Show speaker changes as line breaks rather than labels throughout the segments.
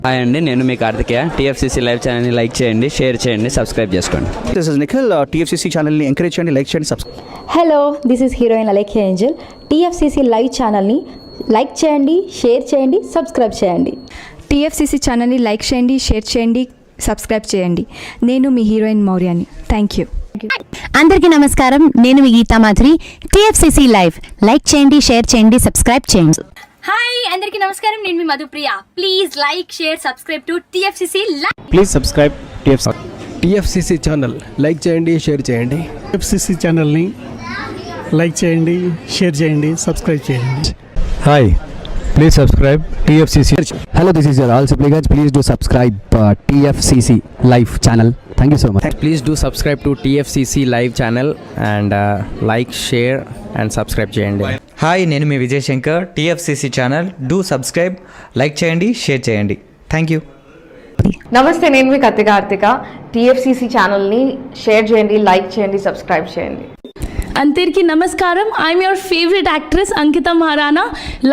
Hi అండి, నేను మీ కార్తికేయ. టీఎఫ్సీసీ లైవ్ ఛానల్ని లైక్ చేయండి, షేర్ చేయండి, సబ్స్క్రైబ్ చేసుకోండి.
This is Nikhil. టీఎఫ్సీసీ ఛానల్ని ఎంకరేజ్ చేయండి, లైక్ చేయండి, subscribe.
Hello, this is heroine Alekhya angel. TFCC live ఛానల్ని లైక్ చేయండి, షేర్ చేయండి, సబ్స్క్రైబ్ చేయండి.
టీఎఫ్సీసీ ఛానల్ని లైక్ చేయండి, షేర్ చేయండి, సబ్స్క్రైబ్ చేయండి. నేను మీ హీరోయిన్ మౌర్యాని. Thank you.
అందరికీ నమస్కారం, నేను మీ Geetha Madhuri. TFCC live like చేయండి, షేర్ చేయండి, సబ్స్క్రైబ్ చేయండి.
హాయ్ అందరికీ నమస్కారం, నేను మీ Madhupriya. Please like share subscribe to TFCC live.
Please subscribe TFCC channel. Like చేయండి, షేర్ చేయండి.
టీఎఫ్సీసీ ఛానల్ని లైక్ చేయండి, షేర్ చేయండి, సబ్స్క్రైబ్ చేయండి.
Hi, please subscribe TFCC.
Hello, this is your all supplicants. Please do subscribe TFCC Live channel. Thank you so much.
Please do subscribe to TFCC live channel and like, share and subscribe చేయండి.
Hi, నేను మీ Vijay Shankar. TFCC channel do subscribe, like చేయండి, share చేయండి. Thank you.
నమస్తే, నేను మీ Karthika. TFCC ఛానల్ని share చేయండి, లైక్ చేయండి, సబ్స్క్రైబ్ చేయండి.
అందరికీ నమస్కారం. I'm your favourite actress Ankita Maharana.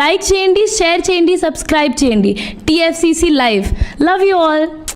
Like చేయండి, షేర్ చేయండి, సబ్స్క్రైబ్ చేయండి. TFCC live. Love you all.